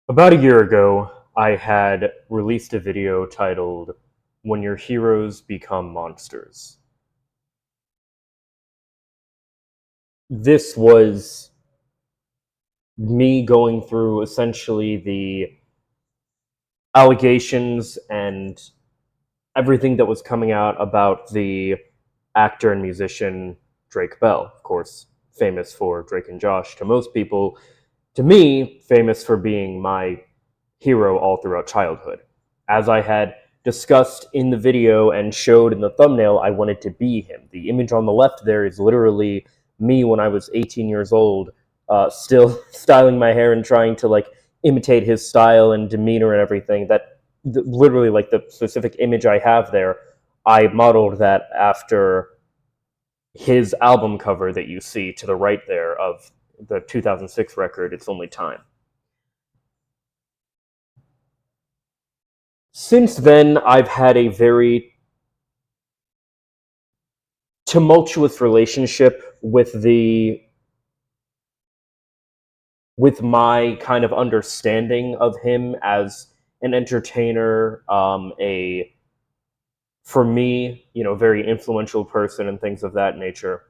About a year ago, I had released a video titled When Your Heroes Become Monsters. This was me going through essentially the allegations and everything that was coming out about the actor and musician Drake Bell. Of course, famous for Drake and Josh to most people. To me, famous for being my hero all throughout childhood. As I had discussed in the video and showed in the thumbnail, I wanted to be him. The image on the left there is literally me when I was 18 years old, still styling my hair and trying to imitate his style and demeanor and everything. Literally, like, the specific image I have there, I modeled that after his album cover that you see to the right there of the 2006 record, It's Only Time. Since then, I've had a very tumultuous relationship with my kind of understanding of him as an entertainer, a for me, very influential person and things of that nature.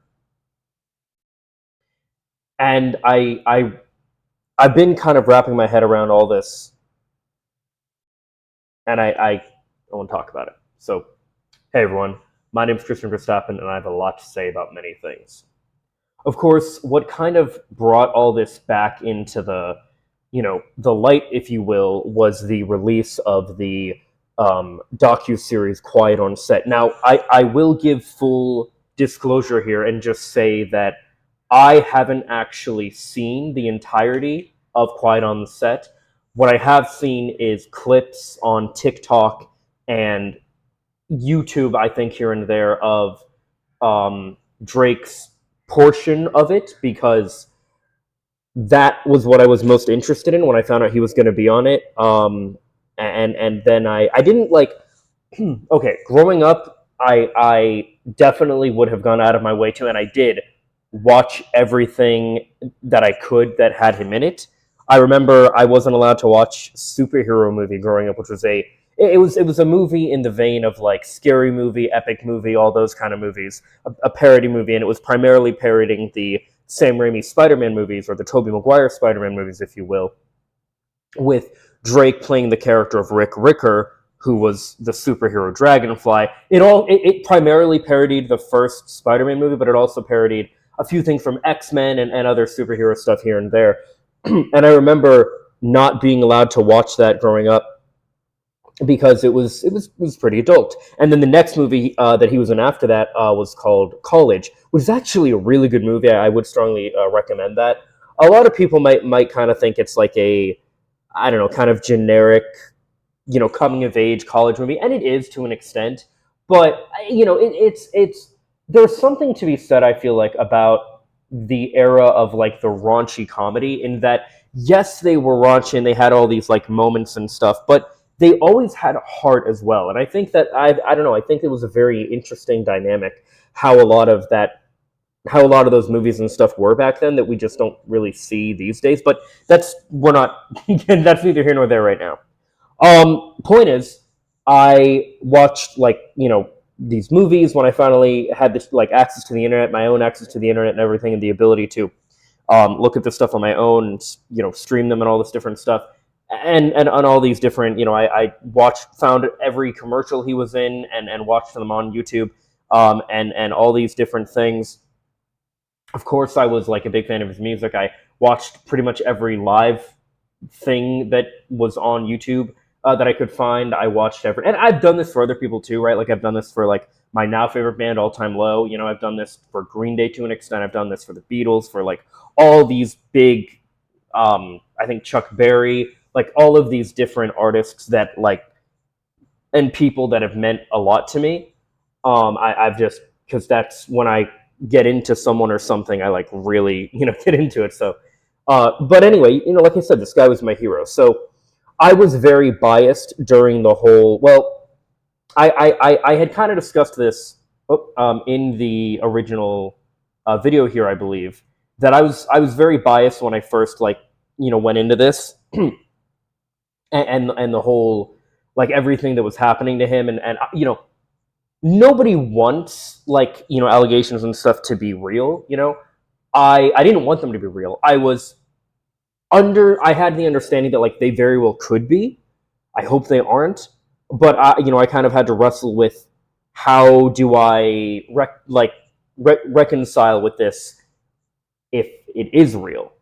And I've been kind of wrapping my head around all this, and I want to talk about it. So, hey everyone, my name is Christian Verstappen, and I have a lot to say about many things. Of course, what kind of brought all this back into the light, if you will, was the release of the docu-series Quiet on Set. Now, I will give full disclosure here and just say that I haven't actually seen the entirety of Quiet on the Set. What I have seen is clips on TikTok and YouTube, I think, here and there, of Drake's portion of it, because that was what I was most interested in when I found out he was going to be on it. And then I didn't like. Okay, growing up, I definitely would have gone out of my way to, and I did watch everything that I could that had him in it. I remember I wasn't allowed to watch superhero movie growing up, which was it was a movie in the vein of like Scary Movie, Epic Movie, all those kind of movies, a parody movie, and it was primarily parodying the Sam Raimi Spider-Man movies, or the Tobey Maguire Spider-Man movies, if you will, with Drake playing the character of Rick Ricker, who was the superhero Dragonfly. It primarily parodied the first Spider-Man movie, but it also parodied a few things from X-Men and other superhero stuff here and there. And I remember not being allowed to watch that growing up because it was pretty adult. And then the next movie that he was in after that was called College, which is actually a really good movie. I would strongly recommend that. A lot of people might kind of think it's like a, I don't know, kind of generic, coming of age college movie, and it is to an extent. But it's there's something to be said, I feel like, about the era of like the raunchy comedy, in that yes, they were raunchy and they had all these like moments and stuff, but they always had heart as well. And I think that I don't know, I think it was a very interesting dynamic how a lot of those movies and stuff were back then that we just don't really see these days. But we're not that's neither here nor there right now. Point is, I watched these movies when I finally had this like access to the internet, my own access to the internet and everything, and the ability to look at this stuff on my own, and stream them and all this different stuff, and on all these different, I found every commercial he was in and watched them on YouTube, and all these different things. Of course, I was like a big fan of his music. I watched pretty much every live thing that was on YouTube that I could find. I watched every, and I've done this for other people too, right? Like I've done this for like my now favorite band, All Time Low. I've done this for Green Day to an extent. I've done this for the Beatles, for like all these big, I think Chuck Berry, like all of these different artists that like, and people that have meant a lot to me. I've just, because that's when I get into someone or something, I like really, get into it. So, but anyway, like I said, this guy was my hero. So I was very biased during the whole. Well, I had kind of discussed this in the original video here, I believe, that I was very biased when I first went into this. and the whole, like, everything that was happening to him, and nobody wants, like, allegations and stuff to be real. I didn't want them to be real. I had the understanding that, like, they very well could be. I hope they aren't, but I kind of had to wrestle with, how do I reconcile with this if it is real.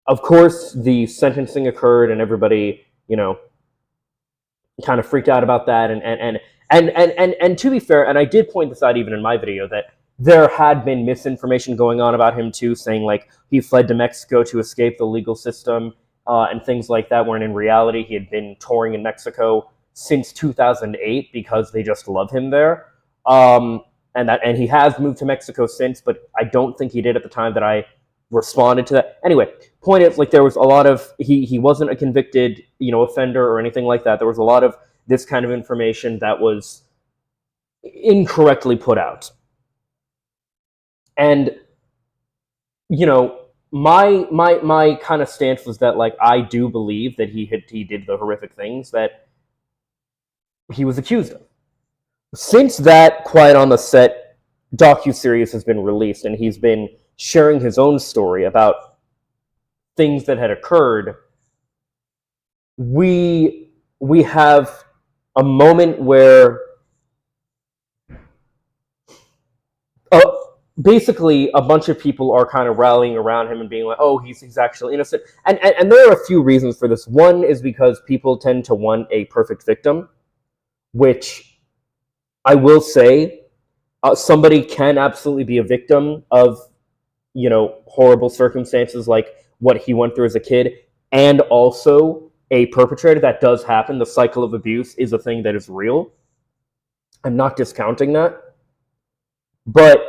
Of course, the sentencing occurred, and everybody, kind of freaked out about that. And to be fair, and I did point this out even in my video, that there had been misinformation going on about him too, saying, like, he fled to Mexico to escape the legal system, and things like that, when in reality he had been touring in Mexico since 2008 because they just love him there. And he has moved to Mexico since, but I don't think he did at the time that I responded to that. Anyway, point is, like, there was a lot of, he wasn't a convicted, offender or anything like that. There was a lot of this kind of information that was incorrectly put out. And my kind of stance was that, like, I do believe that he did the horrific things that he was accused of. Since that Quiet on the Set docuseries has been released, and he's been sharing his own story about things that had occurred, we have a moment where basically a bunch of people are kind of rallying around him and being like, oh, he's actually innocent. And there are a few reasons for this. One is because people tend to want a perfect victim, which I will say, somebody can absolutely be a victim of, horrible circumstances like what he went through as a kid, and also a perpetrator. That does happen. The cycle of abuse is a thing that is real. I'm not discounting that. But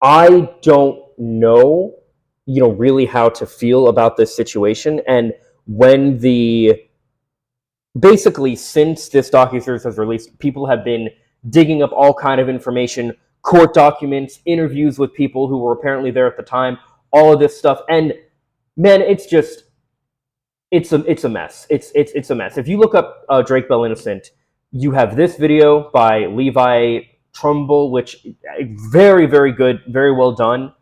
I don't know, really how to feel about this situation. And when basically, since this docuseries has released, people have been digging up all kind of information, court documents, interviews with people who were apparently there at the time, all of this stuff. And man, it's a mess. It's a mess. If you look up Drake Bell Innocent, you have this video by Levi Trumbull, which very, very good, very well done.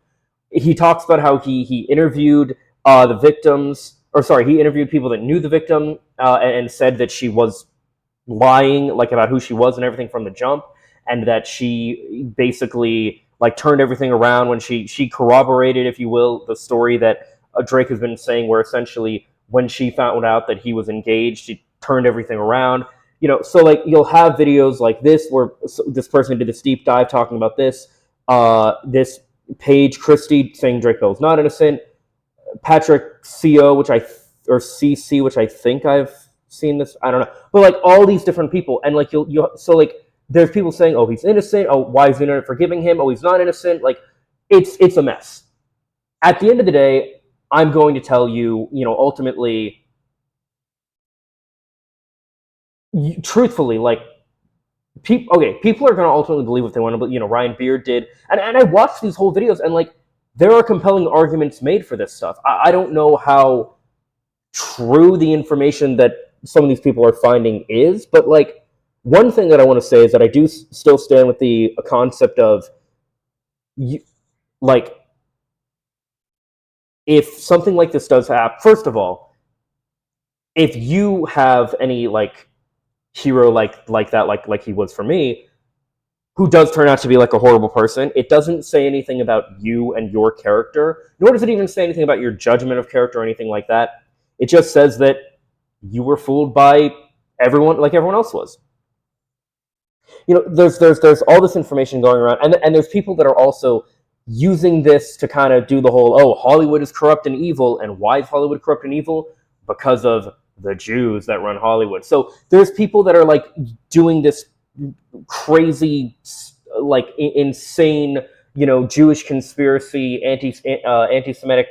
He talks about how he interviewed the victims, or sorry, he interviewed people that knew the victim, and said that she was lying, like, about who she was and everything from the jump, and that she basically, like, turned everything around when she corroborated, if you will, the story that Drake has been saying, where essentially when she found out that he was engaged, she turned everything around. So, like, you'll have videos like this where this person did this deep dive talking about this. This Paige Christie saying Drake Bell is not innocent. Patrick Co, or CC, which I think I've seen this. I don't know, but, like, all these different people, and, like, so, like, there's people saying, oh, he's innocent. Oh, why is the internet forgiving him? Oh, he's not innocent. Like, it's a mess. At the end of the day, I'm going to tell you, ultimately, truthfully, like, people are going to ultimately believe what they want to believe. Ryan Beard did, and I watched these whole videos, and, like, there are compelling arguments made for this stuff. I don't know how true the information that some of these people are finding is, but, like, one thing that I want to say is that I do still stand with the concept of, like, if something like this does happen, first of all, if you have any, like, hero like that, like he was for me, who does turn out to be, like, a horrible person, it doesn't say anything about you and your character, nor does it even say anything about your judgment of character or anything like that. It just says that you were fooled by everyone, like everyone else was. There's all this information going around, and there's people that are also using this to kind of do the whole, oh, Hollywood is corrupt and evil. And why is Hollywood corrupt and evil? Because of the Jews that run Hollywood. So there's people that are, like, doing this crazy, like, insane, Jewish conspiracy, anti-Semitic,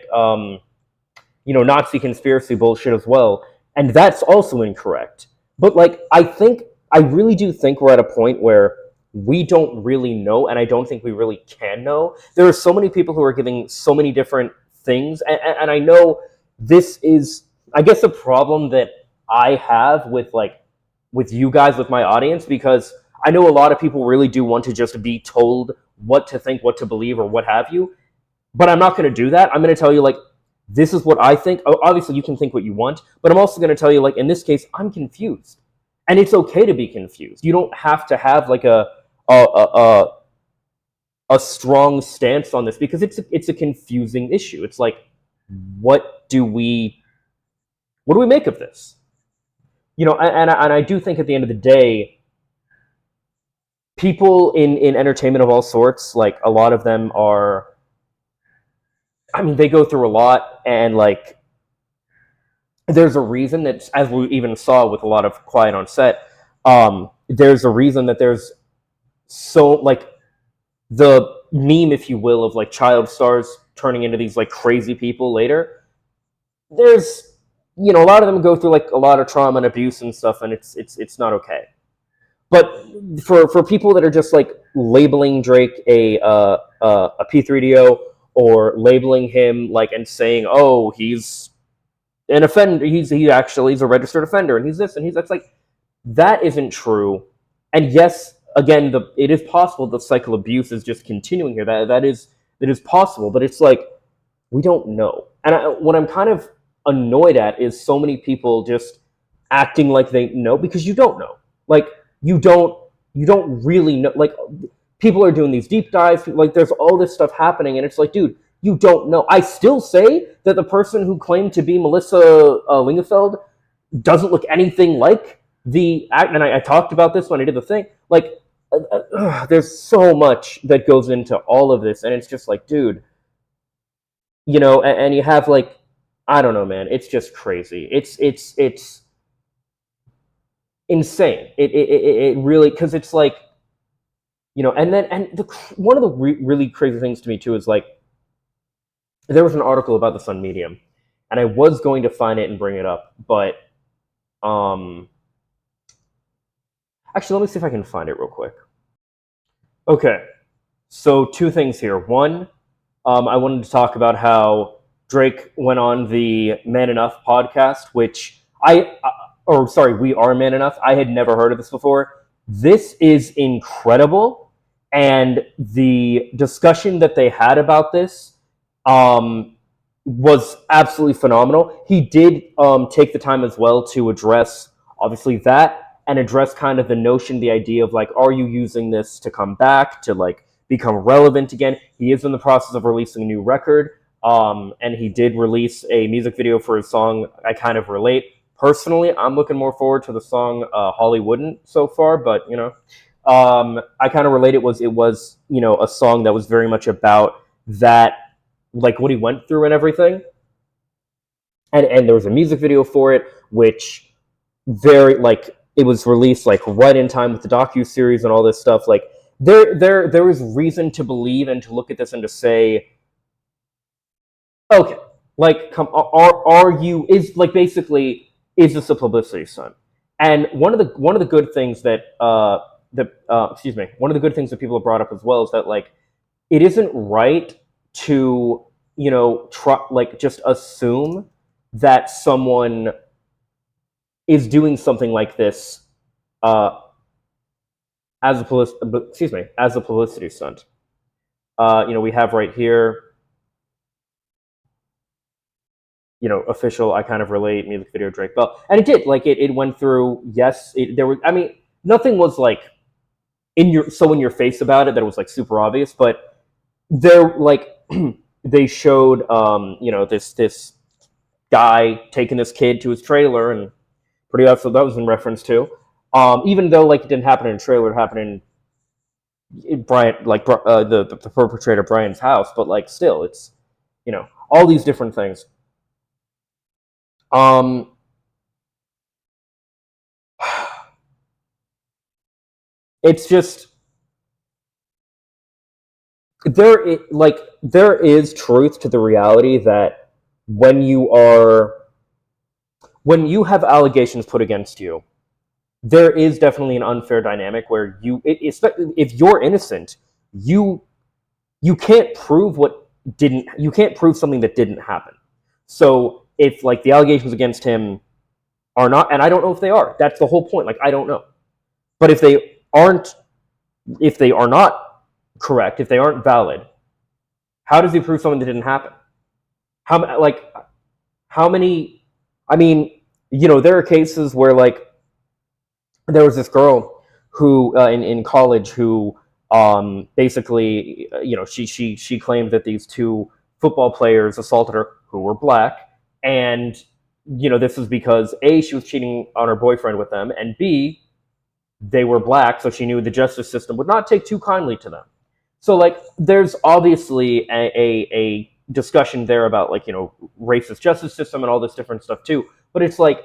Nazi conspiracy bullshit as well. And that's also incorrect. But, like, I really do think we're at a point where we don't really know, and I don't think we really can know. There are so many people who are giving so many different things, and I know this is I guess the problem that I have with you guys, with my audience, because I know a lot of people really do want to just be told what to think, what to believe, or what have you. But I'm not going to do that. I'm going to tell you, like, this is what I think. Obviously, you can think what you want, but I'm also going to tell you, like, in this case, I'm confused, and it's okay to be confused. You don't have to have like a a, a strong stance on this, because it's a confusing issue. It's like, what do we what do we make of this? And I do think at the end of the day, people in entertainment of all sorts, like, a lot of them are, I mean, they go through a lot, and like, there's a reason that, as we even saw with a lot of Quiet on Set, there's a reason that there's so, like, the meme, if you will, of like child stars turning into these like crazy people later. There's, a lot of them go through like a lot of trauma and abuse and stuff, and it's not okay. But for people that are just like labeling Drake a P3DO, or labeling him like, and saying, oh, he's an offender, he's a registered offender, and he's this and he's that's, like, that isn't true. And yes, again, it is possible the cycle of abuse is just continuing here. That is possible, but it's like, we don't know. And what I'm kind of annoyed at is so many people just acting like they know, because you don't know. Like, you don't really know. Like, people are doing these deep dives, like, there's all this stuff happening, and it's like, dude, you don't know. I still say that the person who claimed to be Melissa Lingefeld doesn't look anything like the act. And I talked about this when I did the thing. Like, there's so much that goes into all of this, and it's just like, dude, and you have, like, I don't know, man. It's just crazy. It's insane. It really, because it's like, and one of the really crazy things to me too is, like, there was an article about the Sun Medium, and I was going to find it and bring it up, but actually, let me see if I can find it real quick. Okay, so two things here. One, I wanted to talk about how Drake went on the Man Enough podcast, which We Are Man Enough. I had never heard of this before. This is incredible, and the discussion that they had about this was absolutely phenomenal. He did take the time as well to address, obviously, that, and address kind of the notion, the idea of, like, are you using this to come back, to, like, become relevant again? He is in the process of releasing a new record, and he did release a music video for his song I Kind of Relate. Personally, I'm looking more forward to the song Hollywooden so far, but I Kind of Relate, it was a song that was very much about that, like, what he went through and everything. And there was a music video for it, which very, like, it was released like right in time with the docu-series and all this stuff. Like, there is reason to believe and to look at this and to say, okay, like, are you, is, like, basically, is this a publicity stunt? And one of the good things that one of the good things that people have brought up as well is that, like, it isn't right to like, just assume that someone is doing something like this as a publicity stunt. We have right here, official I Kind of Relate music video, Drake Bell, and it did, like, it went through. Yes, there were. I mean, nothing was like in your face about it that it was like super obvious, but there, like, they showed this guy taking this kid to his trailer, and pretty obviously that was in reference to, even though, like, it didn't happen in a trailer, it happened in Brian, like, the perpetrator Brian's house, but, like, still, it's all these different things. It's just, there is truth to the reality that when you have allegations put against you, there is definitely an unfair dynamic where if you're innocent, you can't prove something that didn't happen. So if like the allegations against him are not, and I don't know if they are. That's the whole point. Like I don't know. But if they are not correct, if they aren't valid, how does he prove something that didn't happen? How many? I mean, there are cases where like there was this girl who in college who basically she claimed that these two football players assaulted her who were black, and this was because A, she was cheating on her boyfriend with them, and B, they were black, so she knew the justice system would not take too kindly to them. So like there's obviously a discussion there about like racist justice system and all this different stuff too, but it's like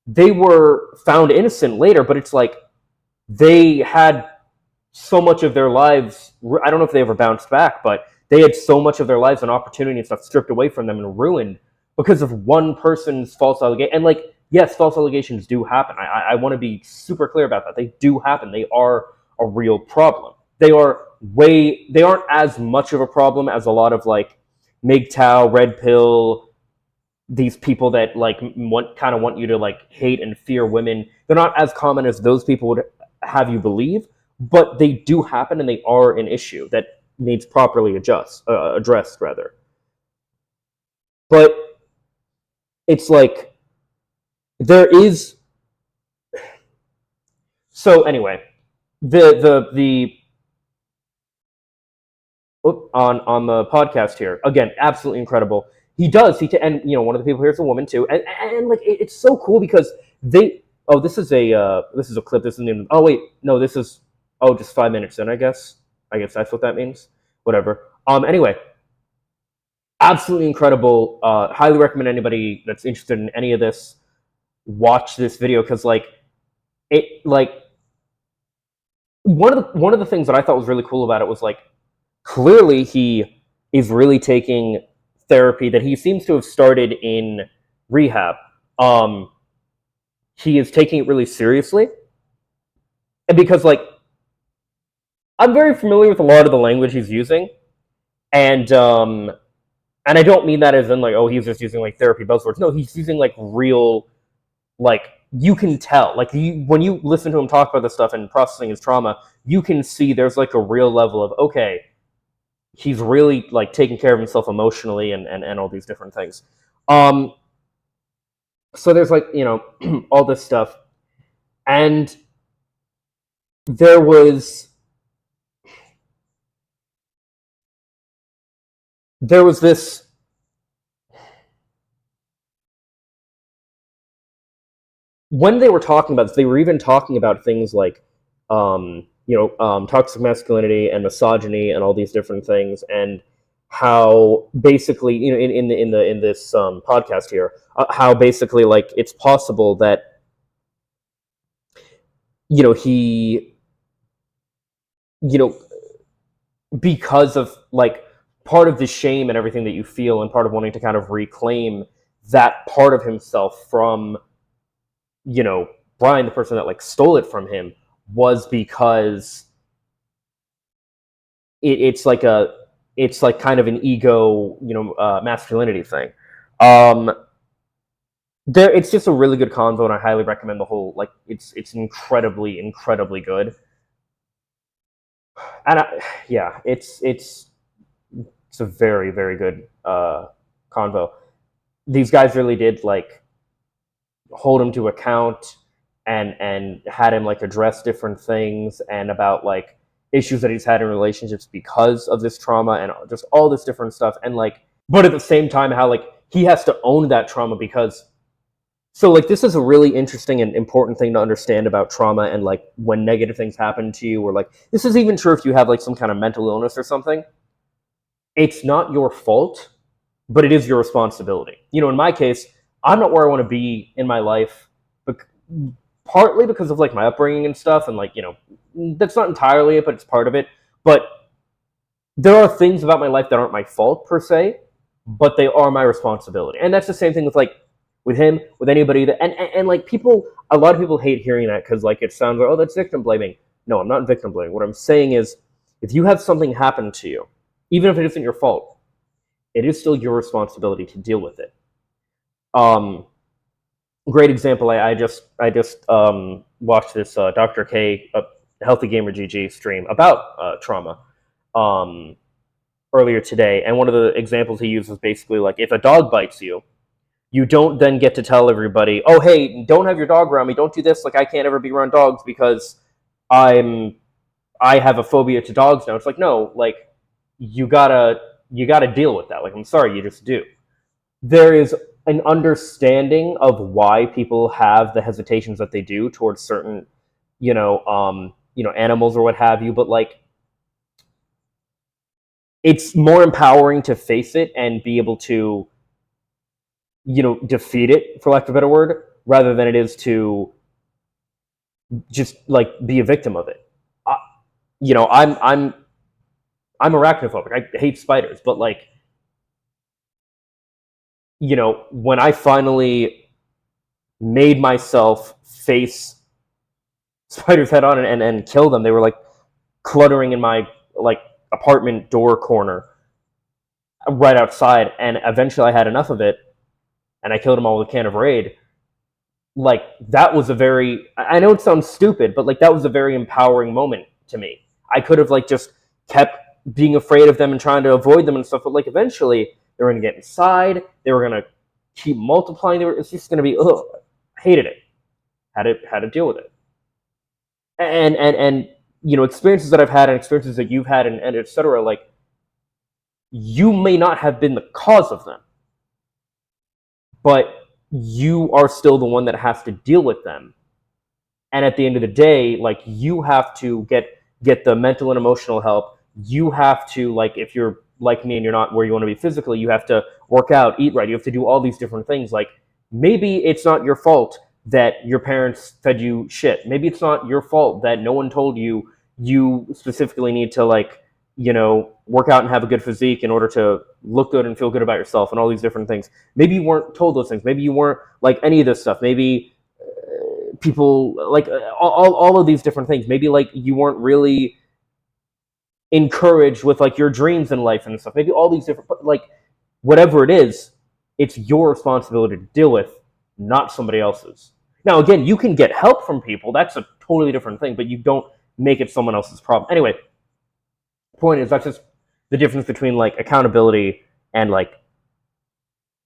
they were found innocent later, but it's like they had so much of their lives. I don't know if they ever bounced back, but they had so much of their lives and opportunity and stuff stripped away from them and ruined because of one person's false allegation. And like, yes, false allegations do happen. I want to be super clear about that. They do happen. They are a real problem. They aren't as much of a problem as a lot of like MGTOW, red pill, these people that like want you to like hate and fear women. They're not as common as those people would have you believe, but they do happen and they are an issue that needs properly addressed rather. But it's like there is. So anyway, the on the podcast here again, absolutely incredible. And one of the people here is a woman too, and like it's so cool because they. Oh, this is a clip. This isn't even. Oh wait, no, this is. Oh, just 5 minutes in, I guess. I guess that's what that means. Whatever. Anyway, absolutely incredible. Highly recommend anybody that's interested in any of this watch this video because like it like one of the things that I thought was really cool about it was like clearly he is really taking therapy that he seems to have started in rehab. He is taking it really seriously, and because like I'm very familiar with a lot of the language he's using, and I don't mean that as in like, oh, he's just using like therapy buzzwords. No, he's using like real, like you can tell, like when you listen to him talk about this stuff and processing his trauma, you can see there's like a real level of okay, he's really like taking care of himself emotionally and all these different things. So there's like all this stuff, and there was this when they were talking about this, they were even talking about things like toxic masculinity and misogyny and all these different things, and how basically in this podcast here, how basically like it's possible that he because of like part of the shame and everything that you feel and part of wanting to kind of reclaim that part of himself from Brian, the person that like stole it from him, was because it's like kind of an ego masculinity thing. It's just a really good convo, and I highly recommend the whole like it's incredibly good. And it's a very, very good convo. These guys really did like hold him to account and had him like address different things and about like issues that he's had in relationships because of this trauma and just all this different stuff. And like, but at the same time, how like he has to own that trauma because so like this is a really interesting and important thing to understand about trauma and like when negative things happen to you, or like this is even true if you have like some kind of mental illness or something. It's not your fault, but it is your responsibility. In my case, I'm not where I want to be in my life, partly because of like my upbringing and stuff, and like that's not entirely it, but it's part of it. But there are things about my life that aren't my fault per se, but they are my responsibility. And that's the same thing with like with him, with anybody that and like people, a lot of people hate hearing that because like it sounds like, oh, that's victim blaming. No, I'm not victim blaming. What I'm saying is if you have something happen to you, even if it isn't your fault, it is still your responsibility to deal with it. Um, Great example. I just watched this Dr. K Healthy Gamer GG stream about trauma um, earlier today, and one of the examples he used was basically like, if a dog bites you, you don't then get to tell everybody, oh hey, don't have your dog around me, don't do this, like I can't ever be around dogs because I'm I have a phobia to dogs now. It's like, no, like you gotta you gotta deal with that. Like, I'm sorry, you just do. There is an understanding of why people have the hesitations that they do towards certain, animals or what have you, but like it's more empowering to face it and be able to, defeat it, for lack of a better word, rather than it is to just like be a victim of it. I, you know, I'm arachnophobic. I hate spiders, but like, when I finally made myself face spiders head on and kill them, they were like cluttering in my like apartment door corner right outside, and eventually I had enough of it and I killed them all with a can of Raid. Like, that was a very, I know it sounds stupid, but like that was a very empowering moment to me. I could have like just kept being afraid of them and trying to avoid them and stuff, but like eventually they were going to get inside, they were going to keep multiplying, it's just going to be, ugh, hated it. Had to deal with it. And experiences that I've had and experiences that you've had and etc., like, you may not have been the cause of them, but you are still the one that has to deal with them. And at the end of the day, like, you have to get the mental and emotional help. You have to, like, if you're like me and you're not where you want to be physically, you have to work out, eat right, you have to do all these different things. Like, maybe it's not your fault that your parents fed you shit. Maybe it's not your fault that no one told you specifically need to, like, work out and have a good physique in order to look good and feel good about yourself and all these different things. Maybe you weren't told those things. Maybe you weren't like any of this stuff. Maybe people like all of these different things. Maybe like you weren't really encouraged with like your dreams in life and stuff. Maybe all these different, like, whatever it is, it's your responsibility to deal with, not somebody else's. Now, again, you can get help from people. That's a totally different thing, but you don't make it someone else's problem. Anyway, point is, that's just the difference between like accountability and like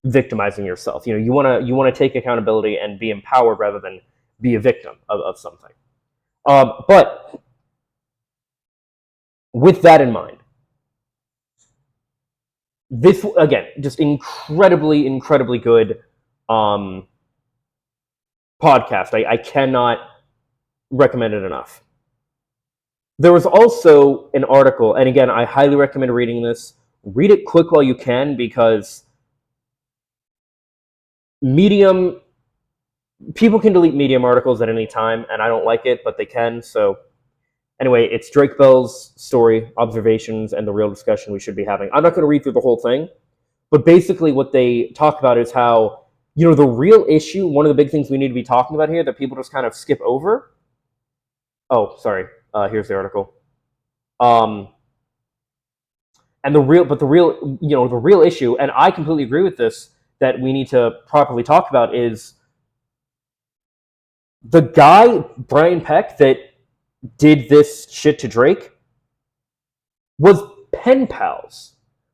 victimizing yourself. You want to take accountability and be empowered rather than be a victim of something. But with that in mind, this, again, just incredibly, incredibly good podcast. I cannot recommend it enough. There was also an article, and again, I highly recommend reading this. Read it quick while you can, because Medium, people can delete Medium articles at any time, and I don't like it, but they can. So anyway, it's Drake Bell's story, observations, and the real discussion we should be having. I'm not going to read through the whole thing, but basically what they talk about is how, the real issue, one of the big things we need to be talking about here that people just kind of skip over. Oh, sorry. Here's the article. And the real issue, and I completely agree with this, that we need to properly talk about is the guy, Brian Peck, that did this shit to Drake was pen pals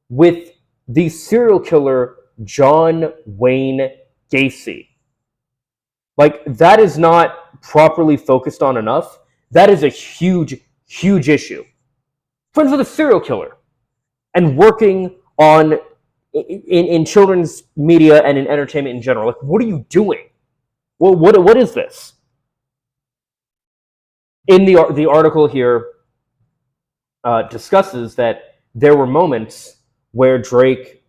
with the serial killer John Wayne Gacy. Like, that is not properly focused on enough. That is a huge, huge issue. Friends with a serial killer and working on in children's media and in entertainment in general. Like, what are you doing? Well, what is this? In the article here discusses that there were moments where Drake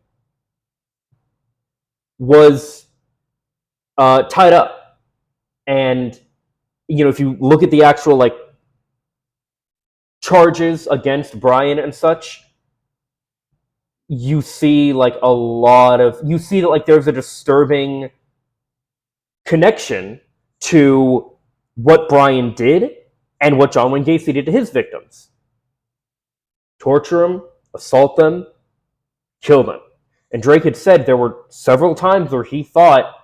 was tied up, and if you look at the actual like charges against Brian and such, you see like you see that like there's a disturbing connection to what Brian did and what John Wayne Gacy did to his victims. Torture them, assault them, kill them. And Drake had said there were several times where he thought,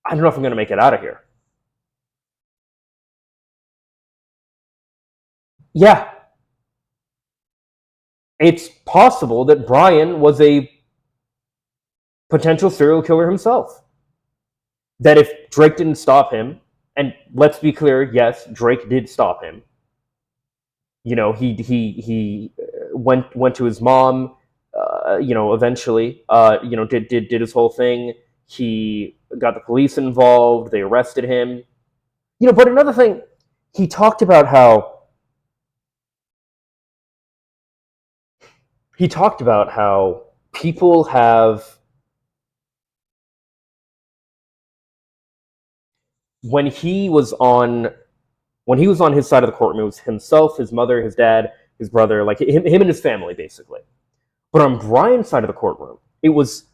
I don't know if I'm going to make it out of here. Yeah, it's possible that Brian was a potential serial killer himself. That if Drake didn't stop him, and let's be clear, yes, Drake did stop him. You know, he went to his mom. You know, eventually, you know, did his whole thing. He got the police involved. They arrested him. You know, but another thing, he talked about how people have, when he was on his side of the courtroom, it was himself, his mother, his dad, his brother, like him and his family, basically. But on Brian's side of the courtroom, it was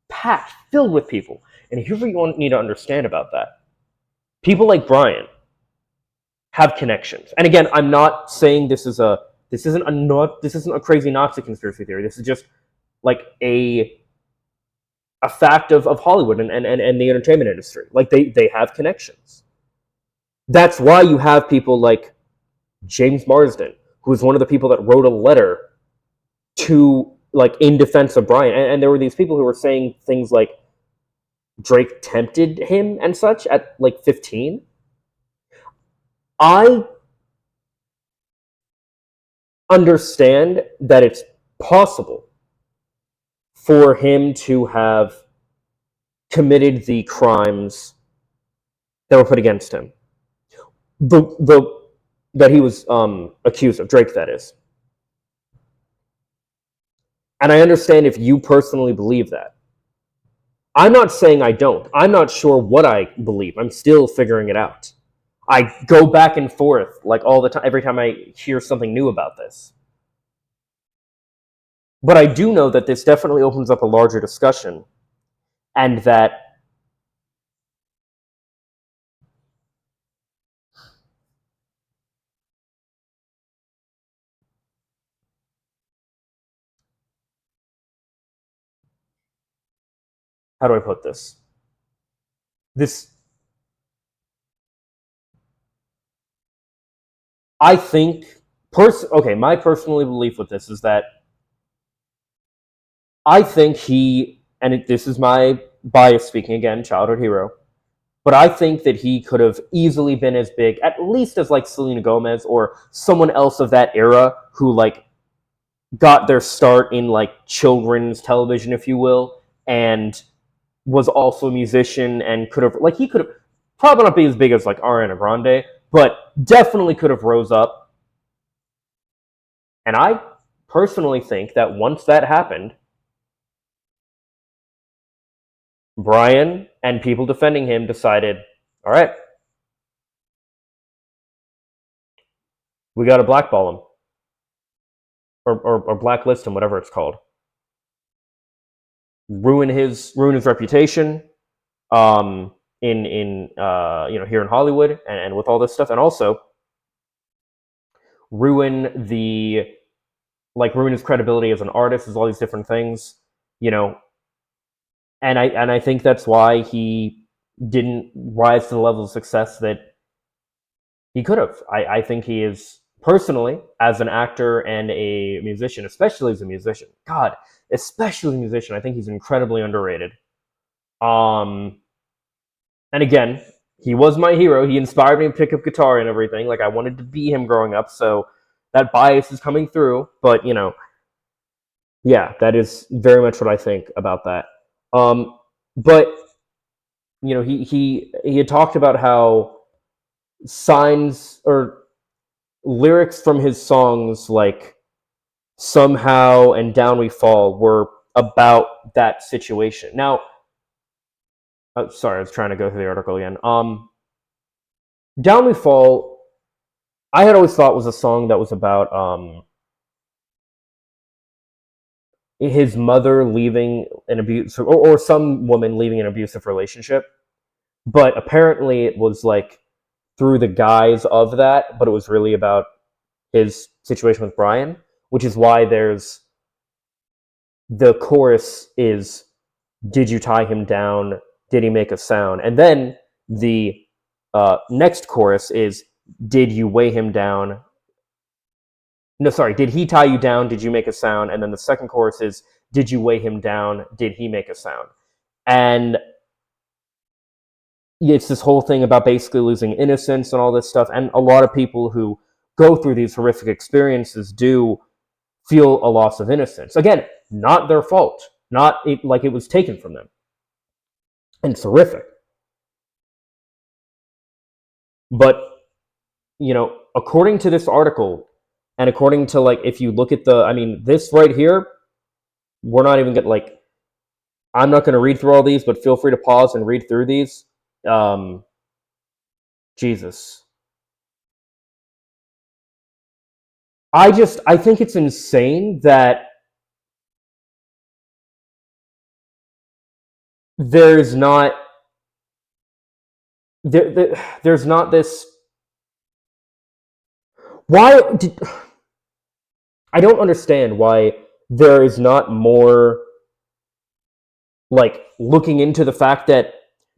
packed, filled with people. And here's what you need to understand about that. People like Brian have connections. And again, I'm not saying this isn't a crazy Nazi conspiracy theory. This is just like a fact of Hollywood and the entertainment industry. Like they have connections. That's why you have people like James Marsden, who was one of the people that wrote a letter to, like, in defense of Brian. And there were these people who were saying things like Drake tempted him and such at like 15. I understand that it's possible for him to have committed the crimes that were put against him. That he was accused of, Drake, that is. And I understand if you personally believe that. I'm not saying I don't. I'm not sure what I believe. I'm still figuring it out. I go back and forth like all the time, every time I hear something new about this. But I do know that this definitely opens up a larger discussion, and that how do I put this? I think, my personal belief with this is that I think this is my bias speaking again, childhood hero, but I think that he could have easily been as big, at least as like Selena Gomez or someone else of that era who like got their start in like children's television, if you will, and was also a musician and he could have probably not be as big as like Ariana Grande, but definitely could have rose up. And I personally think that once that happened, Brian and people defending him decided, all right, we got to blackball him or blacklist him, whatever it's called. Ruin his reputation, in you know, here in Hollywood and with all this stuff, and also ruin his credibility as an artist, as all these different things, you know. And I think that's why he didn't rise to the level of success that he could have. I think he is, personally, as an actor and a musician, especially as a musician, especially a musician, I think he's incredibly underrated. And again, he was my hero. He inspired me to pick up guitar and everything. Like, I wanted to be him growing up, so that bias is coming through. But, you know, yeah, that is very much what I think about that. But, you know, he had talked about how signs or lyrics from his songs like Somehow and Down We Fall were about that situation. Now, sorry, I was trying to go through the article again. Down We Fall, I had always thought was a song that was about his mother leaving an abusive, or some woman leaving an abusive relationship. But apparently it was like through the guise of that, but it was really about his situation with Brian, which is why there's the chorus is, did you tie him down? Did he make a sound? And then the next chorus is, did you weigh him down? No, sorry, did he tie you down? Did you make a sound? And then the second chorus is, did you weigh him down? Did he make a sound? And it's this whole thing about basically losing innocence and all this stuff. And a lot of people who go through these horrific experiences do feel a loss of innocence. Again, not their fault, not it, like it was taken from them. And it's horrific. But, you know, according to this article, and according to, like, if you look at the, I mean, this right here, we're not even like, I'm not going to read through all these, but feel free to pause and read through these. Jesus. I think it's insane that there's not there's not this. I don't understand why there is not more, like, looking into the fact that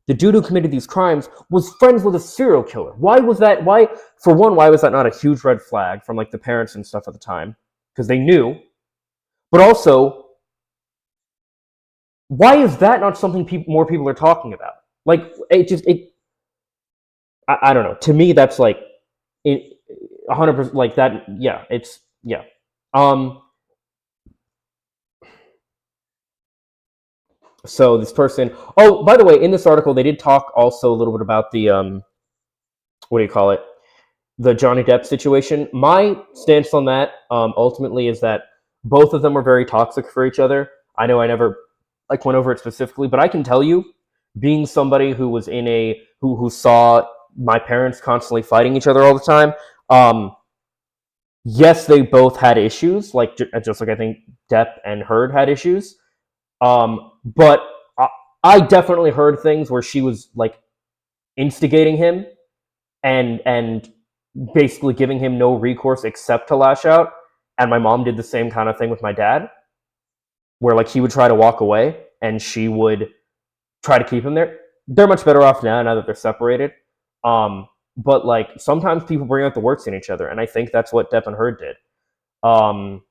the dude who committed these crimes was friends with a serial killer. Why was that? Why, for one, why was that not a huge red flag from, like, the parents and stuff at the time? Because they knew. But also, why is that not something more people are talking about? Like, I don't know. To me, that's like, 100%, like that. Yeah, it's, yeah. So this person. Oh, by the way, in this article, they did talk also a little bit about the what do you call it? The Johnny Depp situation. My stance on that, ultimately, is that both of them were very toxic for each other. I know I never, like, went over it specifically, but I can tell you, being somebody who was in a who saw my parents constantly fighting each other all the time. Yes, they both had issues, like, just like I think Depp and Heard had issues. But I definitely heard things where she was, like, instigating him and basically giving him no recourse except to lash out. And my mom did the same kind of thing with my dad, where, like, he would try to walk away and she would try to keep him there. They're much better off now that they're separated. But, like, sometimes people bring out the worst in each other, and I think that's what Depp and Heard did. I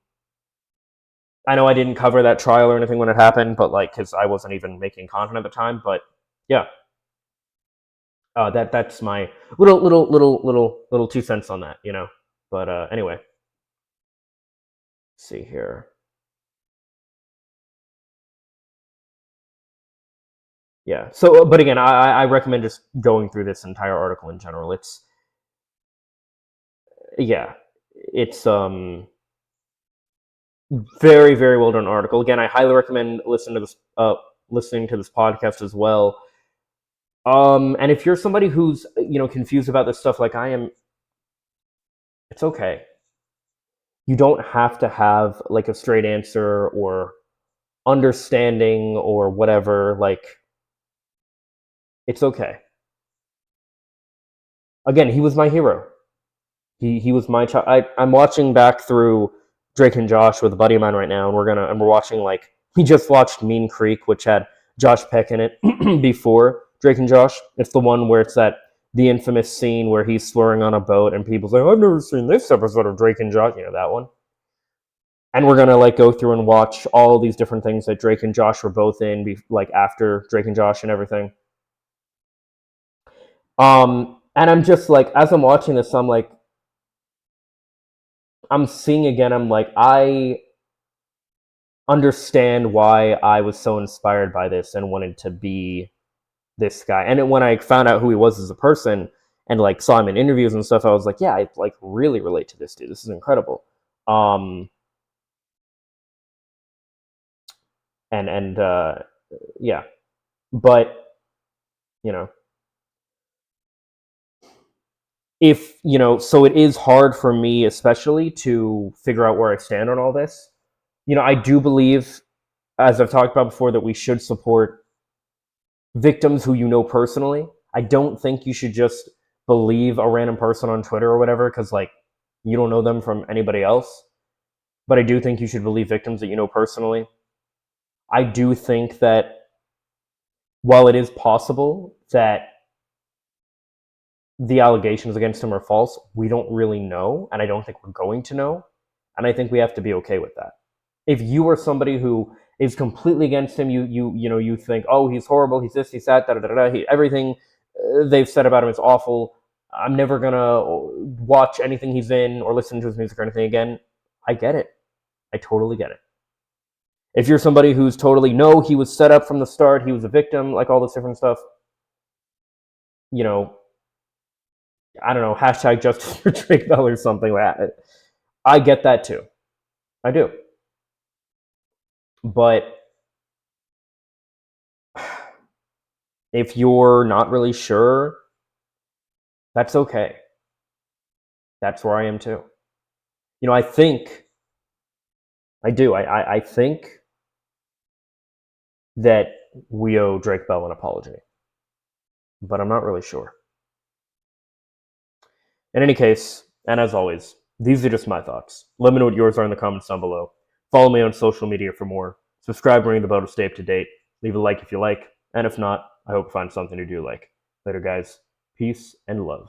know I didn't cover that trial or anything when it happened, but, like, because I wasn't even making content at the time. But yeah, that's my little 2 cents on that, you know. But anyway, let's see here. Yeah. So, but again, I recommend just going through this entire article in general. It's, yeah, it's very, very well done article. Again, I highly recommend listening to this podcast as well. And if you're somebody who's, you know, confused about this stuff like I am, it's okay. You don't have to have, like, a straight answer or understanding or whatever. Like, it's okay. Again, he was my hero. He was my child. I'm watching back through Drake and Josh with a buddy of mine right now, and we're watching, like, we just watched Mean Creek, which had Josh Peck in it before Drake and Josh. It's the one where it's the infamous scene where he's swearing on a boat, and people's like, I've never seen this episode of Drake and Josh. You know, that one. And we're gonna, like, go through and watch all these different things that Drake and Josh were both in, like, after Drake and Josh and everything. And I'm just like, as I'm watching this, I'm like, I'm seeing again, I'm like, I understand why I was so inspired by this and wanted to be this guy. And when I found out who he was as a person and, like, saw him in interviews and stuff, I was like, yeah, I, like, really relate to this dude. This is incredible. And yeah, but, you know, if, you know, so it is hard for me, especially, to figure out where I stand on all this. You know, I do believe, as I've talked about before, that we should support victims who you know personally. I don't think you should just believe a random person on Twitter or whatever, because, like, you don't know them from anybody else. But I do think you should believe victims that you know personally. I do think that while it is possible that the allegations against him are false, we don't really know, and I don't think we're going to know, and I think we have to be okay with that. If you are somebody who is completely against him, you think, oh, he's horrible, he's this, he's that, da da da da, everything they've said about him is awful. I'm never gonna watch anything he's in or listen to his music or anything again. I get it. I totally get it. If you're somebody who's totally, no, he was set up from the start, he was a victim, like all this different stuff, you know, I don't know, hashtag justice for Drake Bell or something like that. I get that too. I do. But if you're not really sure, that's okay. That's where I am too. I think, I do. I think that we owe Drake Bell an apology, but I'm not really sure. In any case, and as always, these are just my thoughts. Let me know what yours are in the comments down below. Follow me on social media for more. Subscribe, ring the bell to stay up to date. Leave a like if you like, and if not, I hope you find something to do like. Later, guys. Peace and love.